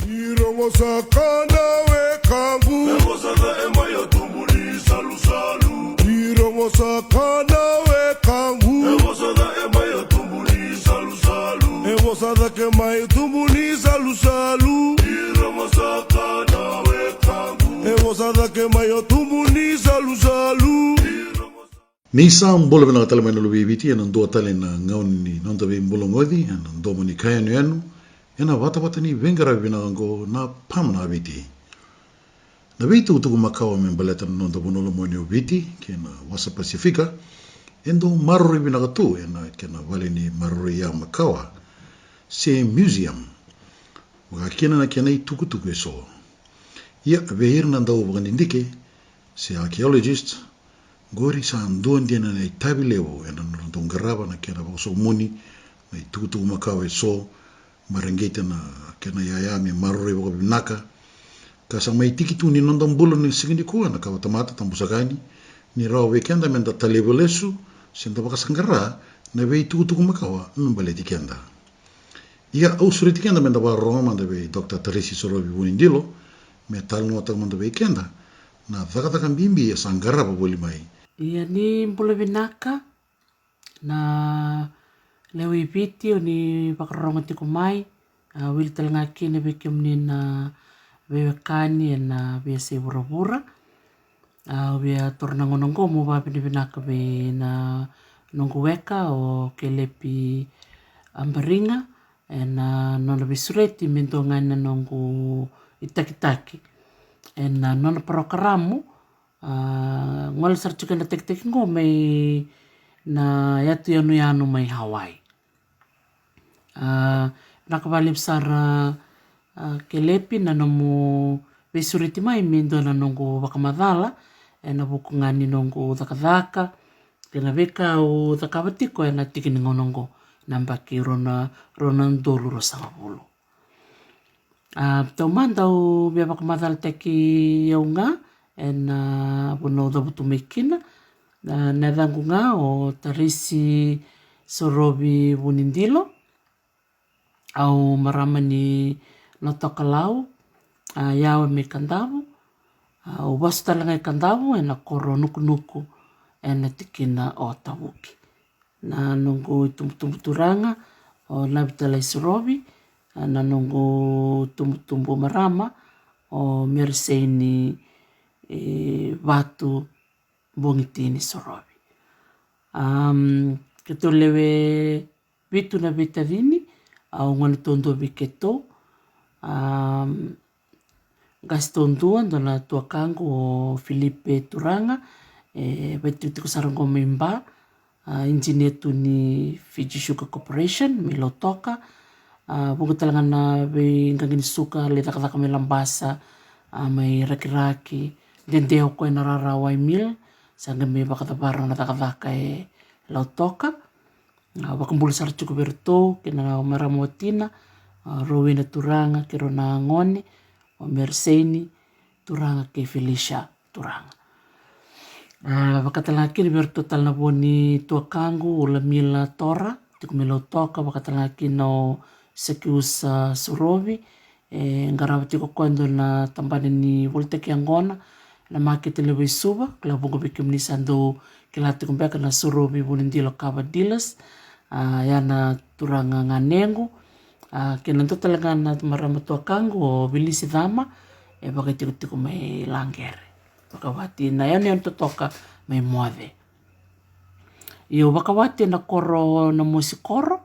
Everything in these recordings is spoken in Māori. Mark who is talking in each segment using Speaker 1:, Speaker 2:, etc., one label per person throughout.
Speaker 1: Irongo sakana we kangu Ewo sada ema ya tumbuli salu salu Irongo sakana we kangu Ewo sada ema ya tumbuli salu salu Ewo sada kema ya tumbuli salu salu Irongo sakana we kangu Ewo sada kema ya tumbuli salu salu
Speaker 2: Misa mbolo bina katala mena Luvei viti ena ndoa tale na ngauni nonta be mbolo ngodi ena Domoni Kai Yanuyanu ena wata ni vengara bina ngo na pamna viti. Na vitu utuku makawa membaleta na nonta bonolo moni o viti kena wasa Paifika endo marori bina katu ena kena vale ni marori ya makawa se museum wakakena na kena tuku eso. Ia vehir na ndau wakandindike se archaeologist gori sa anduan dia na tabi lewo ena nonton garaba na kena so muni na tuku makawa so marengeta na kena yaya me marore waka binaka kasa mai tikitu ni nonton bulo ni sigindi kuwa na kawa tamata tambusakani ni rawa wekenda menda talebo lesu senta baka sangara na vei tuku makawa numbale tikenda ia au suri tikenda menda ba Roma da vei Dr. Teresi Sorobi Bunindilo me Talanoa manda vei kenda na thakataka mbimbi ya sangara baboli mai
Speaker 3: ia ni mbolo binaka na leo ipiti o ni pakaronga tiko mai wili talangaki na bekem ni na wewekani na biasa bura-bura wia torna ngonongo mo ba binaka be na nongo weka o Kelevi Abariga na nona bisureti mentonga na nongo itakitaki na nona Porokaramu ngol sarchuka na tek-tek ngo may na Kai Yanuyanu may Hawaii. Nakabalib sara Kelevi na nomo besuriti mai mendo na nongo wakamadhala na bukungani nongo dhaka kena beka o dhakabatiko na tikini ngonongo nambaki rona ndolu rosangabulu. Taumanda o bia wakamadhala teki yaunga na bono dabutumekina na dangunga o Teresi Sorobi Bunindilo au maramani notakalau yawe me kandavu au basu talanga kandavu na koro nuku na tikina o tabuki na nungu tumturanga o nabitala Sorobi na nungu tumbu marama o merseni batu bongitini Sorobi. Keto lewe bitu na bitavini au ngani tondo biketo gastonduan dona tuakangu o Filipe Turanga betu tiko sarango memba engineer tu ni Fiji Sugar Corporation milotoka bunga talangan na be ngangini suka le taka melambasa may raki-raki dendeo ko na rarawai mil sanga me bakatabarang na taka lautoka wakambul sar cukup berto kena maramotina rowena turanga kero na ngone o merseni turanga ke Felicia turanga bakatalaki berto talnaboni tuakangu ula mila tora tikumelotoka bakatalaki no sekius Sorobi ngarawati ko kwando na tambane ni volteki angona na makete lewe suba kala bongo bikim ni sando kilati kumbeka na Sorobi Bunindilo kabadilas yana turanga nganengu kenanto talaga na maramato kangu o bilisi dama bakati ko may langere bakawati na yan totoka may moade iyo bakawati na koro na musikoro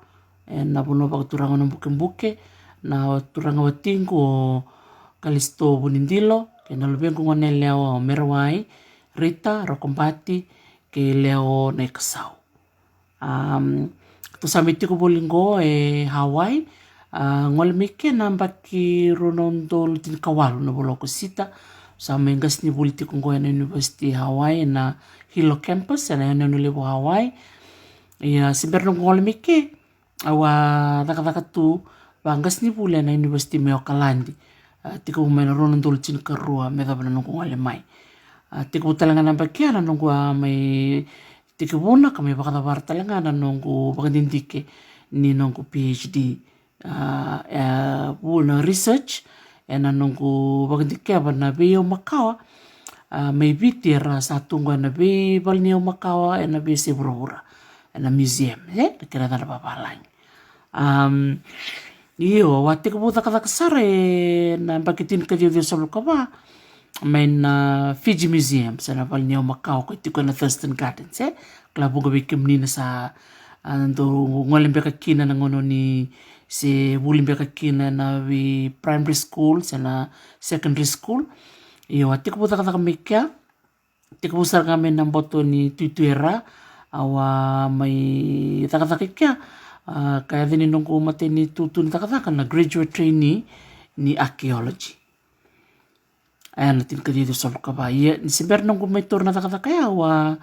Speaker 3: na buno bakaturanga na buke na turanga watingu o Kalisto Bunindilo kena lubengu ngone leo Merawai Rita Rokombati ke leo na ikasau to samiti ko bolingo Hawaii ngol mike nambaki ronondo tin kawalu na boloko sita sa mengas ni buliti ko na University Hawaii na Hilo campus na yan lebo Hawaii ya simperno ngol mike awa daka tu bangas ni pula na University Meokalandi tiko umena ronondo tin karua medabana nungu ngole mai tiko talanga nambaki ana nungu mai tiko bona kami bakatabar talanga na nungu bakadindike ni nungu PhD na research na nungu wakindikeva na be o makawa may viti ra sa tungo na be balni o makawa na be se vura na museum kira na babalang iyo wati ko buta kata kasara na bakitin ka dio sa lukawa may na Fiji Museum sa na balni o makawa ko tiko na Thurston Gardens klabu ga bikim ni na sa ando ngolimbe ka kina na ngono ni se wulimbe ka kina na vi primary school sa na secondary school iyo wati ko buta kata kamikya tiko busa kami ng boto ni tutuera awa may takataka kaya din nung kumate ni tutu ni takataka na graduate trainee ni archaeology. Ayan natin ka dito sa lukaba. Siber nung kumay tour na takataka awa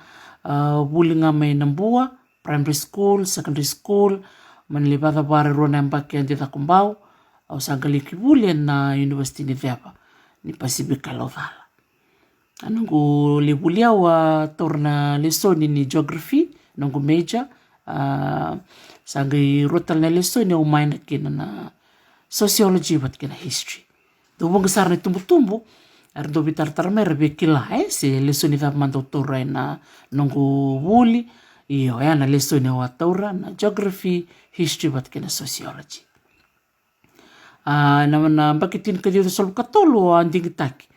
Speaker 3: buli nga may nambuwa, primary school, secondary school, manlibata bare ro na mbaki ang dita kumbaw, o sa galikibulian na University ni Vepa, ni Pacific Kalothala. Anong ko libuliaw tour na lesson ni geography, nung ko major, sagay rotal na lesson ni umay na kina na sociology at kina history. Domo gasar na tumbo-tumbo, ardo Veitarotarogi rebe kila si lesson ni Vepa mantuturay na nung ko wuli, iyo na lesson ni watura na geography, history at kina sociology. Naman na bakitin ka dito sa lukatolo, ang dingitaki.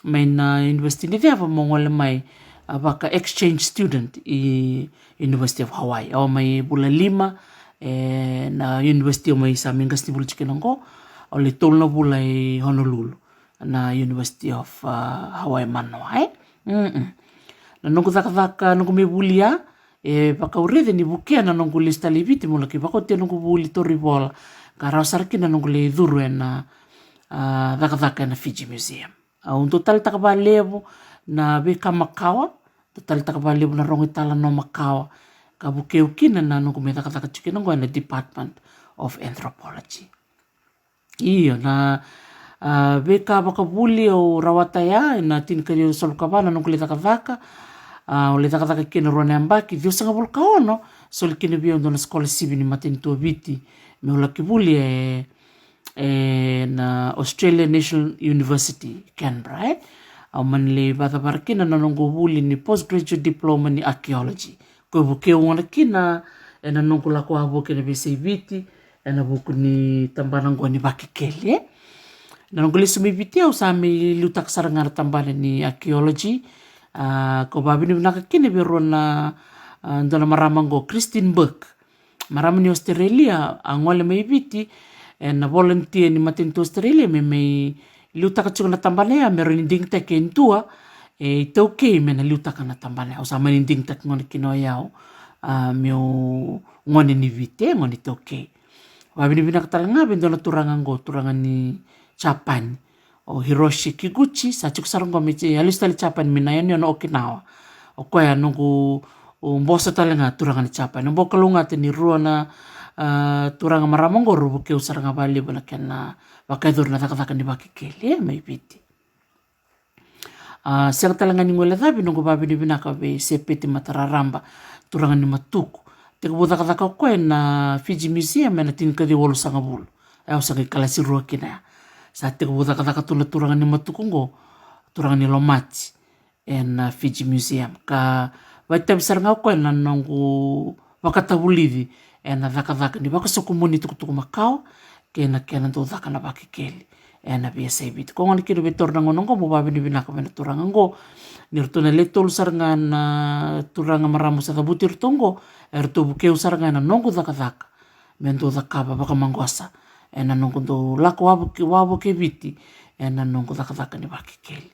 Speaker 3: May na university ni Vepa mongol may baka exchange student i University of Hawaii o may bula 5 na university o may sa mingas ni bulchikin ko o litol na bulay Honolulu na University of Hawaii Manoa nanong kutaka nung kumibulia baka urede ni bukia nanong kulista libiti mula kibako tiya nung kubuli toribol karaw sarkin nanong kulay dhuruen na dakataka na Fiji Museum. Total takabalevo na beka makawa, total takabalevo na rongi Talanoa makawa, kabukeukin na nung kumita katakachukin ng na Department of Anthropology. Iyo na beka bakabuli o rawataya na tinkariyo sa lukabana nung kulita kataka, ulita kataka kinaruan ang baki, Diyos nga bulkao no, so kinabiyon doon na skola sibi ni Matinto Biti, may ulakibuli na Australian National University, Canberra. Manli bata barkina na nung gubuli ni postgraduate diploma ni archaeology. Ko buke wala kina na nung kula ko abo kina BCVT na buku ni tambanang ko ni Bakikeli. Na nung gulis sumibiti au sa mi lutak sarangar tambanan ni archaeology. Ko babi ni nakakini biro na ndona maramang go Christine Burke. Maramang ni Australia ang wala may biti na volunteer ni Matinto Australia may luta ka na tambanaya meron inding tek kentua ito okay men luta ka na tambanaya usama inding tek ngon kinoyaw mio ngon ni vite ngon ito okay wabi ni binakatalanga bendo na turangan ni Japan o Hiroshi Kiguchi sa sarong komichi halos tali Japan minayan yon Okinawa o kaya nung bosa talanga turangan ni Japan nung bokalungat ni ruwa na turang maramang goro buke usar nga bali bala na bakaidur na takatakan ni Bakikeli may biti. Siya talangan ni ngula tabi nung babi ni binaka be sepeti matararamba turangan ni matuko. Teka buta kataka ko na Fiji Museum na tinkadi walo sa ngabul. Ayaw sa kalasi ruwa kina. Sa teka buta kataka turangan ni matuko ngo turangan ni Lomati na Fiji Museum. Ka baita bisar nga ko na nung wakatabulidi na dhaka ni baka sa kumuni tukutuku makao kena to dhaka na Bakikeli na biasa ibit ko ngani kino betor na ngonong ko mubabi ni binaka na turangan ko nirto na letol sar nga na turanga maramo sa tabutir tongo erto bukeu sar nga na nongko dhaka mento dhaka baka mangwasa na nongko to lako wabo ke biti na nongko dhaka ni Bakikeli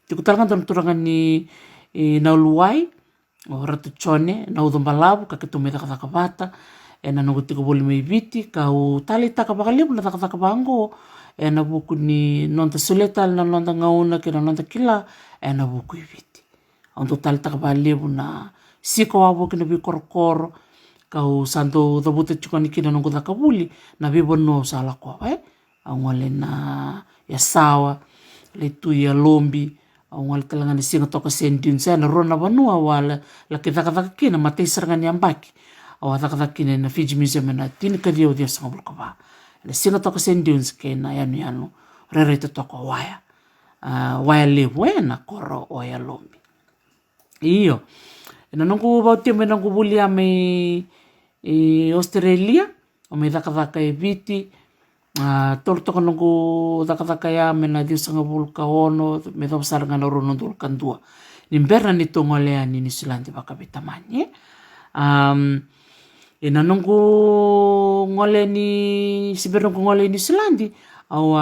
Speaker 3: tikutalkan turangan ni na Luvei o ratu chone na udombalabu kakitumita dhaka bata na nungu tiko boli may biti kau tali taka bakalip na taka bango na buku ni nonta suletal na nonta ngauna kina nonta kila na buku biti untuk tali taka bakalip na siko wabo kina bi koro kau santo dabuta chukani kina nungu taka buli na bi bono sala ko ang wale na yasawa letu ya lombi ang wale talangan ni singa toka sendun sa na rona banua wala laki taka kina matay sarangan yang baki o takatakin na Fiji Museum na tinikadio dia sa ngabul kaba. Na singa to kasi dunes kay na Yanuyanu rere te toko waia levu na koro oia lombi. Iyo, ina nungu bautia me nungu bulia me Australia, o me dhaka viti, tolu toko nungu dhaka ia me na diusanga vulka ono, me dhawasaranga na rono dulkan dua. Nimberna ni tongolea ni New Zealand baka bitamani. Ina nungu ngole ni sibirungu ngole New Zealand, au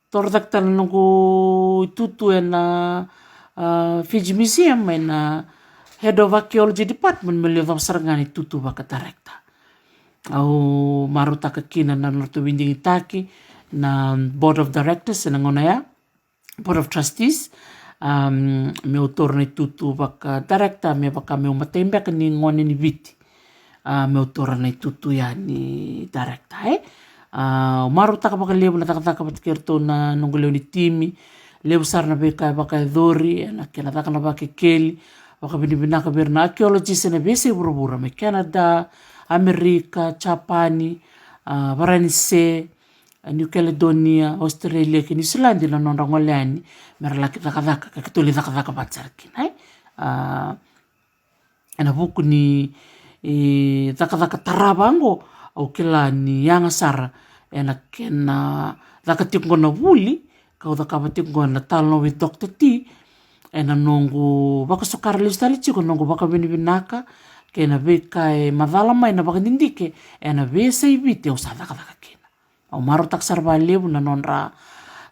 Speaker 3: tordakta nungu tutu na Fiji Museum na Head of Archaeology Department me leo dhawasaranga ni tutu baka director. Au marutaka kina na norto windingi taki na Board of Directors na ngona ya, Board of Trustees, me autor na tutu baka director, me baka me umatembeka ni ngone ni viti. Me autor na tutu ya ni director. Marutaka baka leo na taka batikirto na nungu leo ni timi, leo sar na beka baka dhori, na kena taka na baka keli, baka binibinaka berna archaeologists na bese burubura me Canada, Amerika, Japani, Varanise, New Caledonia, Australia, New Zealand na nonda ngoleani, meralaki dhaka kakituli dhaka batsarkin. Ena buku ni dhaka tarabango, au kila ni yangasara, ena kena dhaka tikungo na wuli, kau dhaka tikungo na Talanoa with Dr. T, ena nongu baka sokara listali chiko nongu baka binibinaka, kena beka madhala mai na baka nindike, ena besa ibite o sa dhaka kena. Au marotak sarba lebu na nonra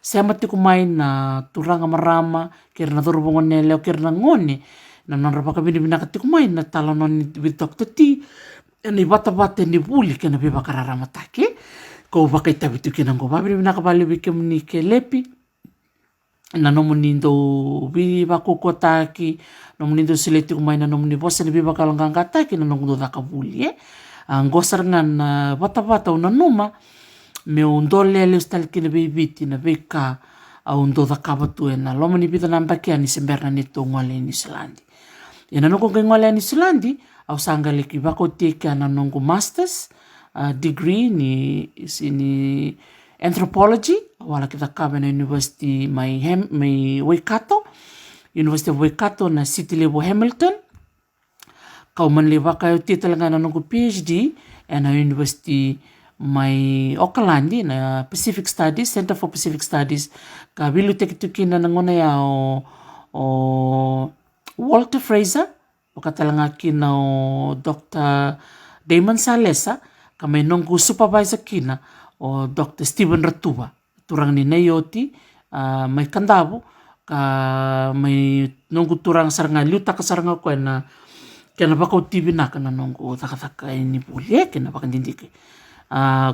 Speaker 3: sema tiku mai na turanga marama, kira na dhurubongone leo kira na ngone, na nonra baka binibinaka tiku mai na Talanoa with Dr. T, ena ibata ni buli kena beba kararama take, ko baka itabitu kena ngo babinibinaka bali wike muni Kelevi, na nomu nindo biba kokotaki, nomu nindo sileti kumaina nomu ni bosa ni biba kalangangata na nomu do dhakabuli. Ngosar ngan bata una numa, me undole le ustalki na bibiti na beka undo dhakabatu na lomu ni bita nambakia ni semberna nito ngole New Zealand. Ina nungu ngole New Zealand, au sangaliki bako teka na nungu masters degree ni anthropology, wala kita kabe na University may Waikato, University of Waikato na City level Hamilton. Kau manlewa kayo titalanga na nungu PhD na University may Auckland na Pacific Studies, Center for Pacific Studies. Ka bilu tekituki na nangona ya o Walter Fraser, o katalanga kina o Dr. Damon Salesa, ka may nungu supervisor kina o Dr. Stephen Ratuba, turang ni Nayoti, may kandabu, ka may nunggu turang saranga liuta ka saranga ko na kena baka utibi na kana nunggu taka ini buli kena baka ndindike.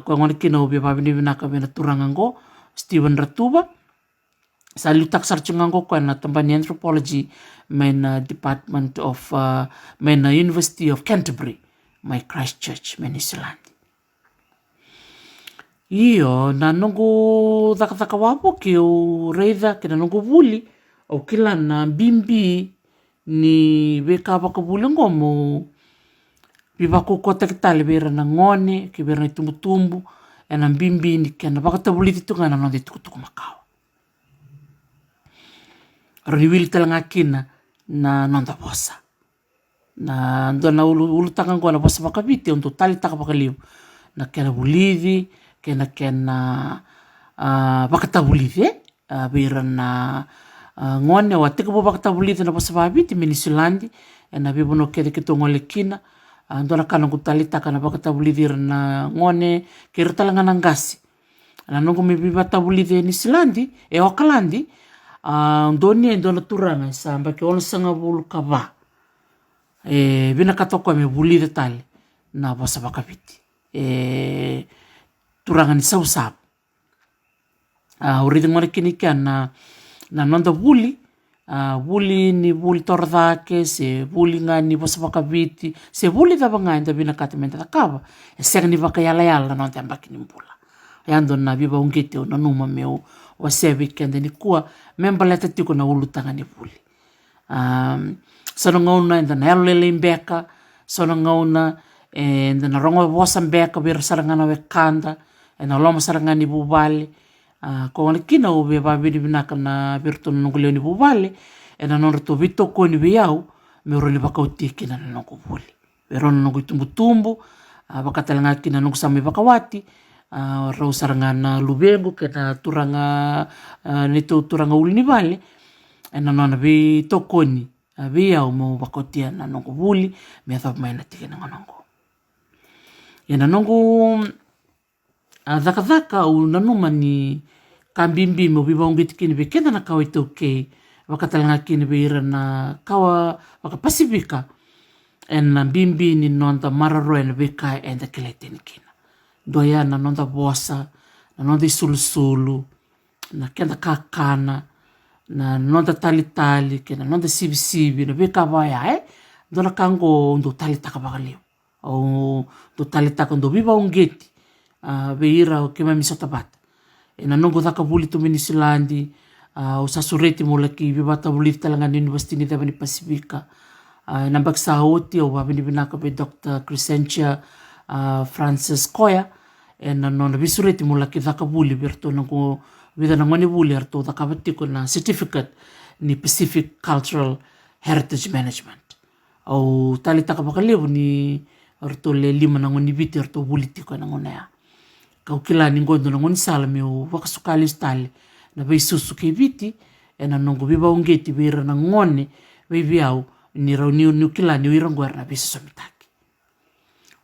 Speaker 3: Ko ngone kina ubi babini binaka bena turangango Stephen Ratuba, sa liuta ka sarchungango ko na tambani anthropology may na Department of may na University of Canterbury, may Christchurch, may New Zealand. Iyo, na nungu dhaka wapo ki o reidha kina nungu vuli o kila na bimbi ni beka baka vuli ngomo biba kukota kitale bera na ngone ki bera na tumbu ena bimbi ni kena baka tabuli titunga na nonde tukutuku makao. Roni wili talanga kina na nonda bosa. Na ndo na ulu taka ngona bosa baka biti untuk tali taka baka liu. Na kena bulidi, kena bakatabulite bira na ngone wa teka bo bakatabulite na bosa babiti New Zealand na bibono kede kitongole kina ndona kana kutalita kana bakatabulite na ngone kira talanga nangasi na nungu mi bibatabulite New Zealand Auckland ndoni ndona turanga samba ke ono sanga bulu kaba bina katoko me bulite tali na bosa bakabiti turangan ni sausap. Uri ngone kini kan na nonda buli, buli ni buli tordake, se buli ngani bosa bakabiti, se buli da bangai da bina katementa takaba. Seng ni baka yala na nonda ambaki ni mbula. Yando na biba ungete o na numa meu wa sebi kende ni kuwa memba leta tiko na ulutanga ni buli. Sono ngauna enda na yalolele imbeka, sono ngauna enda na rongo bosa mbeka bira sarangana we kanda, ena loma sarangani bubali, Ko ngana kina o be babidi binaka na virto na nongoleo ni bubale e na nonra to vito ko ni biau me ro ni bakauti kina na nongo buli pero na nongo tumbu bakatalanga kina nongo sami bakawati rau saranga na lubengu kena turanga nito turanga uli ni bale e na nona vito ko ni biau mo bakauti na nongo buli me thap mai na tikina nongo e na nongo dhaka o nanuma ni kambimbi mo bibongit kini be kenda na kawa ito ke wakatalanga kini be ira na kawa waka Paifika en na bimbi ni nonda mararo en beka en da keleten kina doya na nonda bosa na nonda sulu na kenda kakana na nonda tali kena nonda sibi na beka baya dona kango ndo tali takabagalio o ndo tali ndo biba ongeti beira o kema misota bata e na nongo dhaka buli tu minisilandi o sasureti mo laki bibata buli talanga ni University ni Domoni Paifika na baksa oti o babini binaka be Dr. Crescentia Francis Koya e na nona bisureti mo laki dhaka buli berto nango vida na ngani buli arto dhaka batiko na certificate ni Pacific Cultural Heritage Management o tali takabakalibu ni arto le 5 na ngani biti arto buli tiko na ngonea kau kila ni ngondo na ngoni sala me o wakasukali stale na bei susu ke viti e na nongo biba ongeti beira na ngone bei biau ni rauni ni kila ni irango na bisa somitaki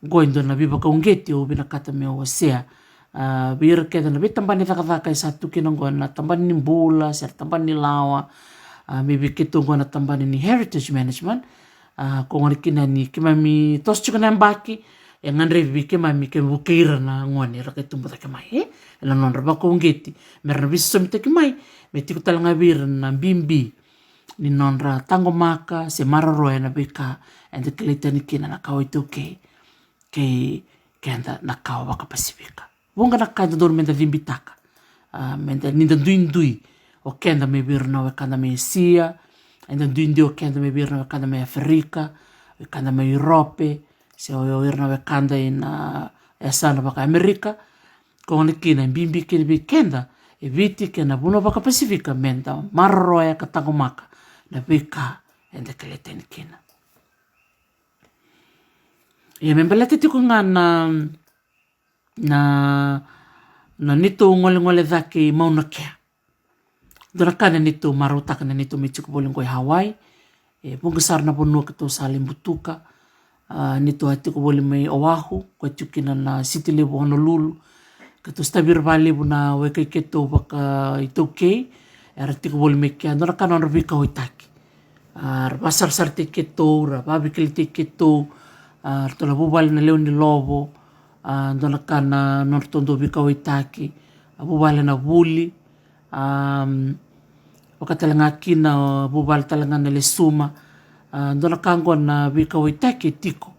Speaker 3: ngondo na biba ka ongeti o bina kata me o sea beira ke na bitambani dhaka satu kinongo na tambani ni mbula ser tambani lawa maybe kitongo na tambani ni heritage management ko ngani kina ni kimami tos chukana mbaki e ngandre vike mami ke bukeira na ngone ra ke tumba ke mai la non ra ko ngeti mer na biso mite ke mai me tiku talanga bir na bimbi ni non ra tango maka se mararo na beka and the kelitani kina na kawa itu ke anda na kawa baka Paifika bunga na kaida dor menda vimbitaka menda ninda duindui o kenda me bir na kanda me sia enda duindi o kenda me bir na kanda me Afrika kanda me Europe se o irna we kanda ina sana baka Amerika ko ni kina bimbi kini bi kenda e viti kena buno baka Paifika menda marro ya katagomaka na bika ende keleten kina e membelete tiko ngana na nito ngole dhaki mauna kea dona kana nito marotaka na nito michuko bolingo Hawaii e bungasar na bono kato salimbutuka nito hati ko boli may Oahu ko tukina na city level Honolulu kato stabir valley na weka keto baka itoke arti ko boli may kya no kanon rabika hoitaki basar sarte keto ra babikil keto to la bubal na leon ni lobo dona kana nortondo bika hoitaki bubal na buli wakatalanga kina bubal talanga na lesuma dona kango na bika hoitaki tiko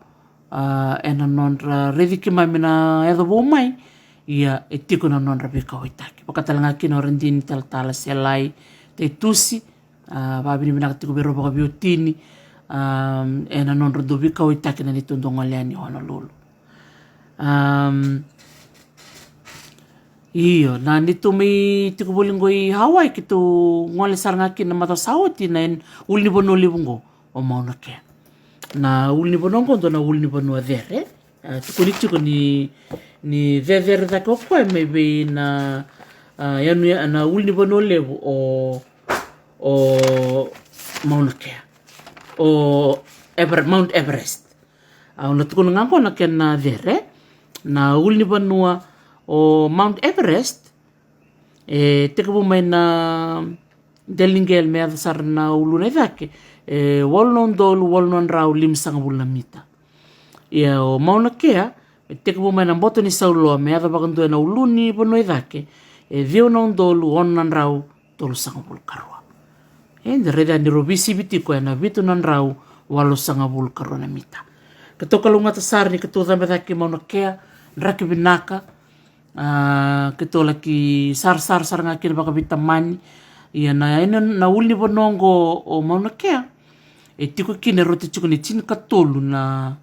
Speaker 3: ena nonra rediki mamina edo bomai ia etiko na nonra bika hoitaki wakatalanga kina orandini taltala selai te tusi babini mina tiko biro baka biotini ena nonra do bika hoitaki na nitondo ngaleani Honolulu iyo na nito may tiko bolingo I Hawaii kito ngole saranga kina matasawati na ulni bono libungo o mauna ke na ulni bonongo ndo na ulni bono there tuko ni there da ko maybe na yanu na ulni bono levu o mauna ke o Mount Everest na tuko ngako na ken na there na ulni bono o Mount Everest teko mai na delingel me adasar na uluna dake walnon dolu walnon rau limsang bulamita ia o mauna kea teko mai na boto ni saulo me ada bagandu na uluni bono dake vio non dolu onnan rau tolu sang bulkarwa de reda ni robisi bitiko na vitu nan rau walo sang bulkarwa na mita ketoka lunga tasar ni keto dame dake mauna kea raki binaka keto laki sar ngaki baka bitamani ia na uli bonongo o mauna kea tiko kine rote chuko ni tin katolu na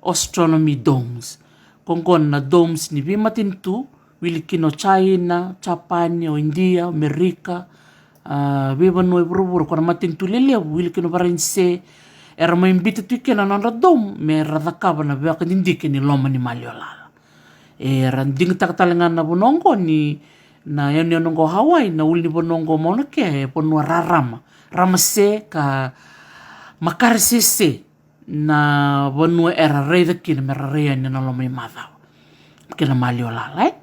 Speaker 3: astronomy domes kongkon na domes ni bimatin tu wili kino China, Japan, o India, Amerika, we vanua e buruburu kona matentu lelea wili kino varense era maimbita tuikena nonra dom me radhakava na veka dindike ni loma ni maliolala. Era ndingi takatalengana bonongo ni na Yanuyanu Hawaii na uli bonongo mauna ke ponua rarama. Rama se ka makare se na bonua era reida kina mera rea ni na loma ni madhau. Kena maliolala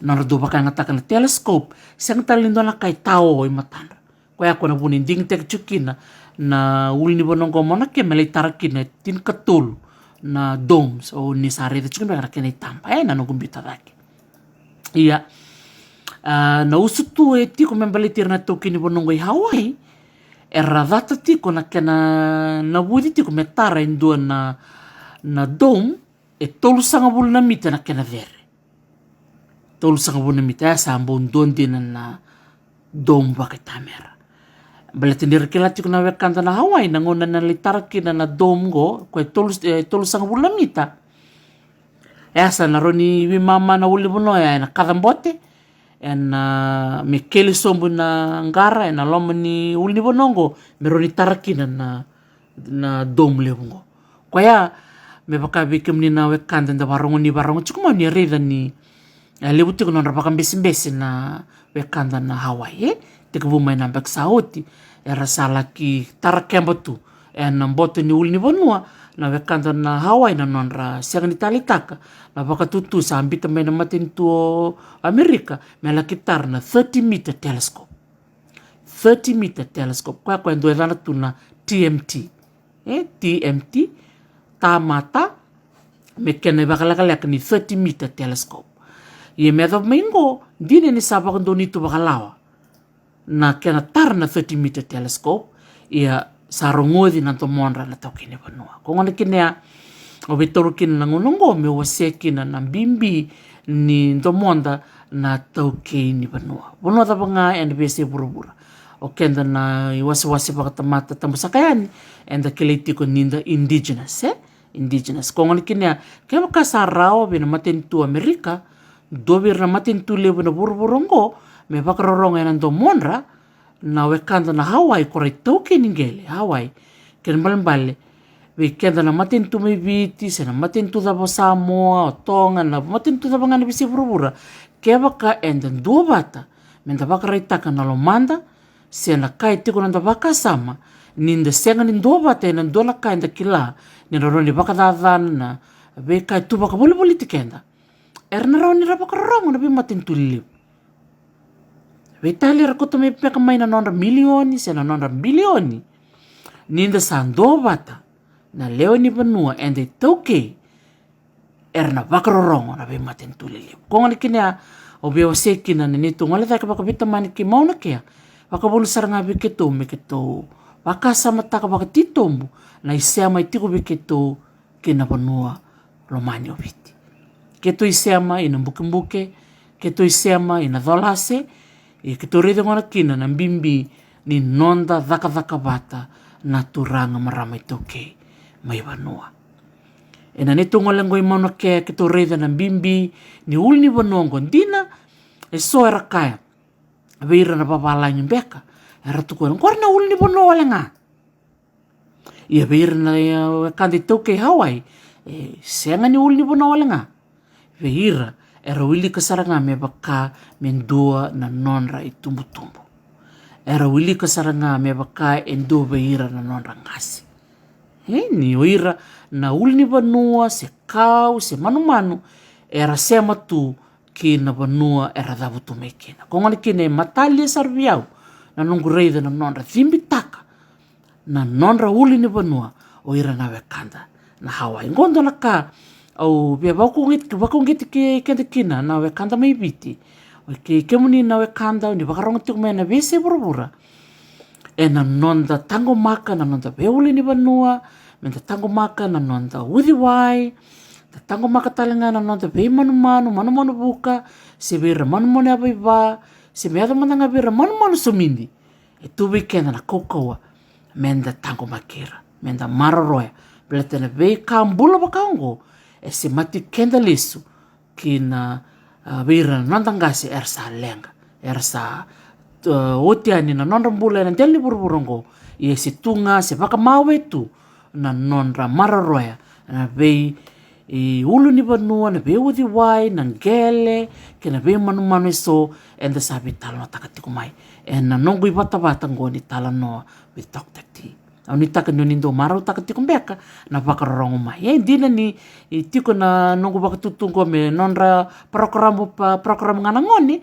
Speaker 3: nonra do baka ngataka na telescope sang talindo na kai tao i matanda. Ko ya kona buni ndingi tek chukina na uli ni bonongo mauna ke melei tarakina tin katulu na domes o ni sareda chukina baka kena itampa na nugumbita daki. Ia na usutu tiko membalitir na toki ni bonongo i Hawaii era data tiko na kena na wudi tiko metara indua na dome tolu sanga bulu na mita na kena vere tolu sanga bulu na mita sa ambon dondi na dome baka tamera balatindir kila tiko na wekanda na Hawaii na ngona na litara kina na dome go ko tolu sanga bulu na mita esa na roni wi mama na uli bono na kadambote na me kele sombu na ngara na loma ni uli bonongo me roni tarakina na dom lebungo ko ya me baka bikem ni na wekanda da barongo chukuma ni reda ni lebuti ko non baka mbesi na wekanda na Hawaii te ko bumai na bak saoti era sala ki tarakemba tu na mboto ni uli bonua na wekanda na Hawaii na nonra siang ni talitaka na baka tutu sa ambita me na matintu Amerika me la kitar na 30-meter telescope 30-meter telescope kwa ndo edana tu na TMT TMT tamata me kene baka laka ni 30-meter telescope ye me do mingo dine ni sabak ndo ni tu baka lawa na kena tar na 30-meter telescope ia sarongodi na tomonra na tokine banua ko ngone kinea o betoru kin na ngonongo me waseki na bimbi ni tomonda na tokine banua bono da banga and bese burubura o kenda na iwasi bakatamata tambusakayani and the keleti ko ninda indigenous ko ngone kinea ke bakasarao bina matentu Amerika dobir na matentu lebo na buruburongo me bakaroronga na tomonra na wekanda na Hawaii korai tauke ningele Hawaii ken balambale wekanda na matentu mai viti se na matentu da Samoa o Tonga na matentu da bangana bisi burubura ke baka enden dua bata menda baka raitaka na lomanda se na kai tiko na baka sama ninda senga ni dua bata na dola kai nda kila ni roni baka dadan na be kai tu baka boli tikenda erna roni ra baka rongo na bi matentu lip Veitali rakoto me peka mai na nonra milioni se na nonra bilioni. Ninda sandobata na leo ni banua ende toke erna bakarorongo na be matentu lele. Konga ni kinea o beo sekina na nitu ngale taka baka bita mani ki mauna kea. Baka bolu saranga be keto me keto. Baka sama taka baka titombu na isea mai tiko be keto kina banua romani o biti. Keto isea mai ina mbuke keto isea mai ina dholase ke toreda ngona kina na bimbi ni nonda dhaka bata na turanga maramai toke mai banua. Na neto ngolengo i mauna ke toreda na bimbi ni uli ni banua ngondina so era kaya veira na babalanya beka era tukona ngor na uli ni banua wala nga ia veira na kandi toke Hawaii senga ni uli ni banua wala nga veira era wili kasaranga me baka mendua na nonra i tumbu. Era wili kasaranga me baka endo beira na nonra ngasi. Ni oira na uli ni banua se kau se manu era sema tu ki na banua era dabutu mekena. Kongani kine matalia sarviau na nungu reida na nonra thimbitaka na nonra uli ni banua oira na wekanda na Hawaii. Ngondo na ka au bia bakongit ke kina na wekanda mai biti o ke muni na wekanda ni bakaronga tiko mai na bese burubura na nonda tango maka na nonda beuli ni banua menda tango maka na nonda udhiwai tango maka talenga na nonda be manu buka se bera manu abaiba se meada mananga bera manu sumindi tu weekend na kokoa menda tango makira menda maroroya beletena be kambula bakaongo se mati kenda lesu ki na Vira nantangasi sa lenga. Sa otiani na nonra mbula na teli burburongo. Ia se tunga se whakamawe tu na nonra mararoya. Na vei ulu ni vanua, na vei uthi wai, na ngele, ke na vei manu so, and the sabi Talanoa takatiku mai. And na nongo I wata ngo ni Talanoa with Dr. T. Au ni taka ni nindo marau takatiku mbeka, na wakarorongo mai. Dina ni tiko na nongo wakatutungo me nonra Porokaramu ngana ngoni,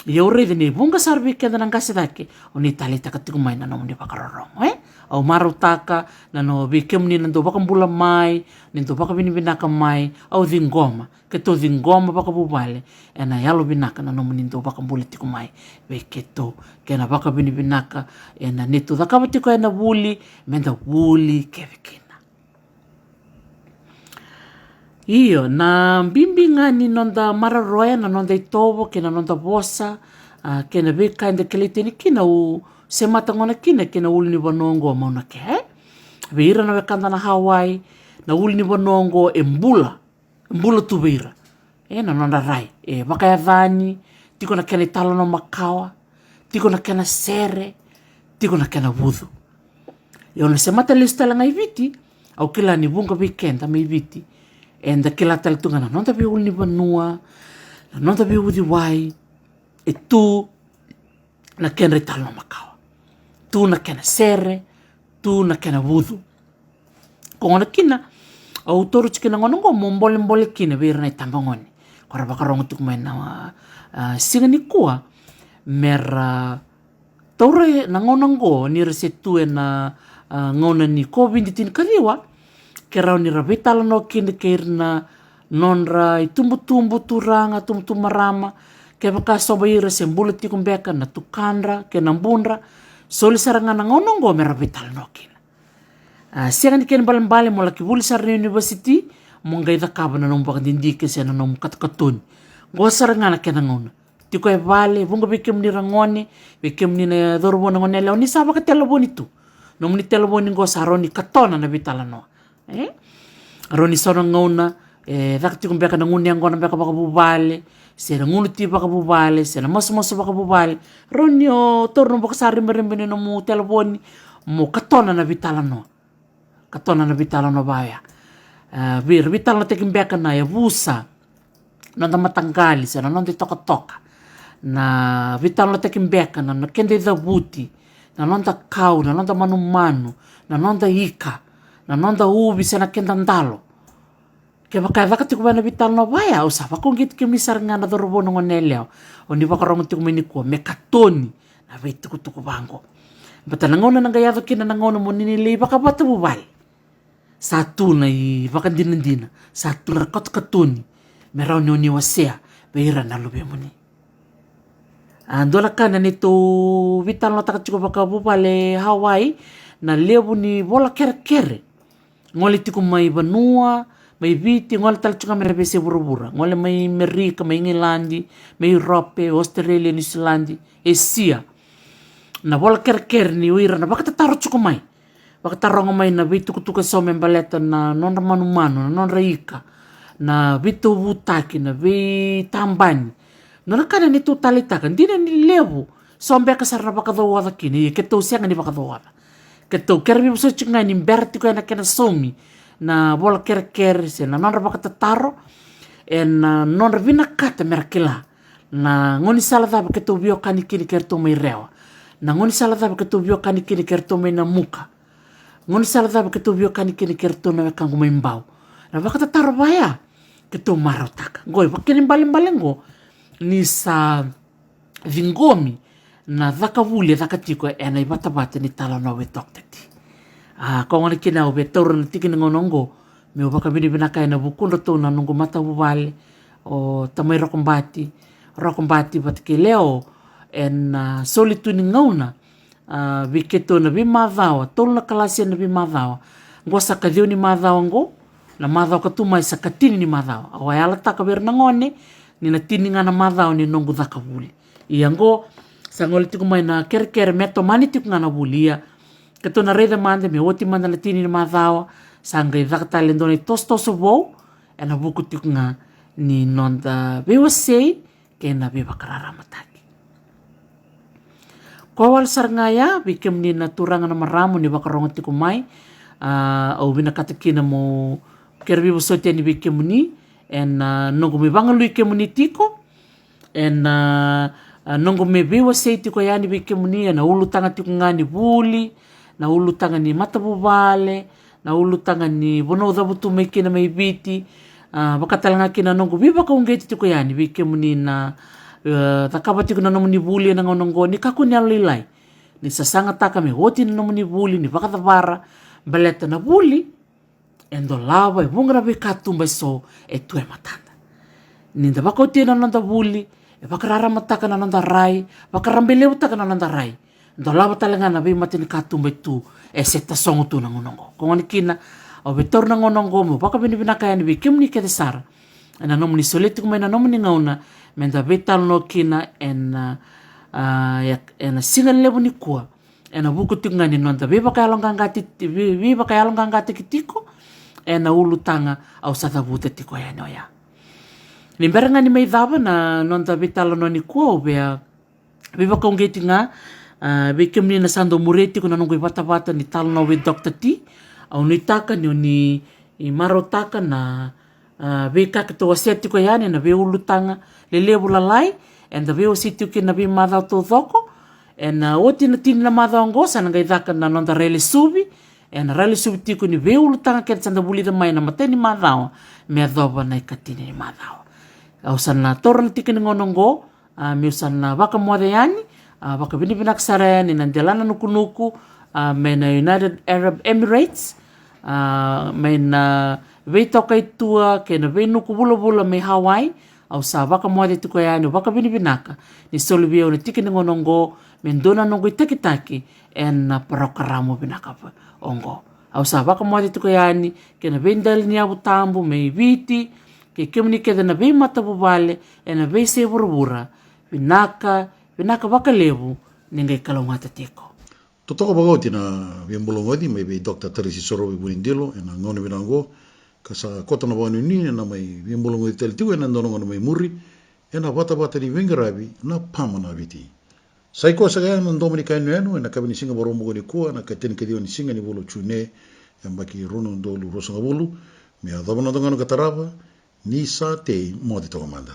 Speaker 3: ia urede ni bunga sarvi kenda nang kasi dake, o ni tali takatiku mai na nongo ni wakarorongo, Au marau taka, na no vikem ni nando wakambula mai, nando wakabinibinaka mai, au dhingoma. Keto dhingoma wakabubale, na yalo binaka na nomu nindo wakambula tiku mai. Ve keto, kena wakabinibinaka, na neto dhakabatiko na wuli, menda wuli kevekina. Iyo, na bimbinga ni nonda mararoya, na nonda itovo, kena nonda vosa, kena veka inda keliteni kina se matangona kina uli ni vanongo mauna ke, Veira na wekanda na Hawaii, na uli ni vanongo mbula tu veira. Na nonda rai, wakaya dhani, tiko na kena Talanoa makawa, tiko na kena sere, tiko na kena wudhu. Ona se mata listala ngai viti, au kila ni bunga weekend mai viti, enda kila talitunga na nonda vi uli ni vanua, na nonda vi wudhi wai, tu na kena Talanoa makawa. Tu na kena sere, tu na kena wudhu. Kongona kina, au toru chikina ngonongo mbole kina vira na itambangoni. Kora wakarongo tuku mai na singa ni kua, mera taure na ngonongo ni resetu na ngona ni COVID-19 kariwa, kerau ni rabe Talanoa kina kairna nonra itumbu turanga, tumbu marama, ke waka soba ira se mbula tiku mbeka na tukandra, ke nambundra, soli sarangana ngonongo me rabe Talanoa kina. Sianga ni kena balambale mo laki wuli sarana university, mo ngai dhakaba na nombaka dindike se na nom katakatoni. Ngo sarangana kena ngona. Tiko e vale, vunga vikem ni rangone, vikem ni na dhorobona ngone leo, ni saba ka teleboni tu. Nomu ni teleboni ngo saroni katona na Talanoa. Roni sona ngona, dhakatiko mbeka na nguni angona mbeka baka bubale, se na ngunu ti baka bubale, se na maso baka bubale. Roni o torno baka sarimbe ni nomu teleboni, mo katona na Talanoa. Katona na Talanoa baya. Vir Talanoa teki mbeka na ya vusa, nonda matangali, se na nonda toka. Na Talanoa teki mbeka na kende da buti, na nonda kau, na nonda manu, na nonda ika, na nonda ubi se na kenda ndalo. Ke baka dhakatiku bana Talanoa baya, o sa wakongit ke misarangana dhorobona ngone leo, o ni wakarongo tiku menikua, me katoni, na tuku bango. Bata nangona nangayado kina nangona mo ninili baka bata bubal. Satu na I baka dinandina, satu na katoni, merau ni wasea, beira na Luvei muni. Andola kana nito Talanoa takatiko baka bubale Hawaii, na lebu ni bola kere. Ngole tiku mai vanua, mai viti, ngole talachunga merebe se burubura. Ngole mai Amerika, mai Ngilandi, mai Europe, Australia, New Zealand, Asia. Na bola kere ni uira na baka tataro chuko mai. Baka tarongo mai na vitu kutuka some baleta na nonra manu, na nonra ika, na vitu vutaki, na vitambani. Nona kana ni tu talitaka, ndina ni lebu. Sombe ka sarna baka dhawada kini, keto sianga ni baka dhawada. Keto kerbi buso chunga ni mberti ko na kena somi, na bola kere se na nonra baka tataro, na nonra vina kata merakila. Na ngoni sala dhaba keto bio kani kini kerto mai rewa. Na ngoni sala dhaba keto bio kani kini kerto mai na muka. Ngoni sala dhaba keto bio kani kini kerto na wekangu mai mbau. Na baka tataro baya, keto marau taka. Ngoi, wakini mbale-ngo, ni sa vingomi, na dhakavuli dhakatiko na ibata ni Talanoa we Dr. T. Kau ngana kina ube taura na tiki na ngonongo, me ubaka binibinaka na bukundra to na nungu mata bubale, o tamay rokombati batike leo, na solitu ni ngauna, viketo na bimadhawa, tolu na kalasia na bimadhawa, ngo sa kadeo ni madhawa ngo, na madhawa katumai sa katini ni madhawa. Awai ala taka ber na ngone, ni na tini nga na madhawa ni nongu dhakavuli. Ia ngo, sa ngole tiku mai na kere meto mani tiku nga na wuli. Ia, kato na reda mande, me oti manda na tini ni madhawa, sa ngai dhakatalendona i tostoso wou, na buku tiku nga, ni nonda bewa sei kena bewa kararamataki. Kawal sarngaya bikem ni naturangan na maramu ni bakarongo tiku mai au bina katakina mo kerbi bosotia ni bikem ni en nongo me bangalui kemuni tiko en nongo me bewa sei tiko yani bikem ni na ulu tanga tiku ngani buli na ulu tanga ni matabu vale na ulu tanga ni bono dabutu me kina me biti bakatalanga kina nongo biba ka ungeti tiko yani bikem ni na takabati kuna nomu ni buli na ngonongo ni kaku ni alilai ni sasanga taka me hoti na nomu ni buli ni bakatavara baleta na buli endo lava e bungra be katumba so e tue matanda ni da bakoti na nanda buli e bakarara mataka na nanda rai bakarambele utaka na nanda rai endo lava talanga na be matini katumba tu e seta songo tu na ngonongo kongani kina o betor na ngonongo mo baka bini binaka yani be kimni kete sara na nomu ni soleti kuma na nomu ni ngauna menda Veitarotarogi kina en singan lebu ni kua en buku tingani nonda viva kaya longa kitiko en ulu tanga au sata bute tiko ya noya ni berenga ni mai dava na nonda Veitarotarogi ni kua o bea viva ka ungeti nga bikem ni na sando mureti kuna nungu vata ni Talanoa with Dr. T au ni taka ni marotaka na veka kito waseti ko yani na ve ulu tanga lele bulalai and the ve ositu ki na ve madao to thoko and oti na tini na madao ngosa na gaidaka na nonda rele subi and rele subi tiko ni ve ulu tanga kena sanda buli da mai na mateni madao me adoba na ikatini ni madao au sana toran tiki ni ngonongo mi usana waka mwade yani waka binibinak sara ni nandelana nukunuku me na United Arab Emirates me na veitoka itua ke na venuku bula me Hawaii au sa waka mwade tuko yani waka binibinaka ni solubia o tiki ni ngonongo me ndona nongo itakitaki en na Porokaramu binaka ongo au sa waka mwade tuko yani ke na vendali ni abu tambu me viti ke kemni ke na ve matabu vale na ve se burbura binaka waka lebu ningai kalongata tiko.
Speaker 2: Totoko bagoti na viambulongodi mai bei Dr. Teresi Sorobi Bunindilo na ngone binango kasa kota na wanu ni na mai viambulongodi teltiu na ndonongo na mai muri na bata ni vengarabi na pamana viti. Saiko sagaya na Domoni Kai Yanuyanu na kabini singa baromo ni kua na kateni kedio ni singa ni bolo chune yambaki rono ndolu rosanga bolu me adabana dongano kataraba ni sa te modi tokomanda.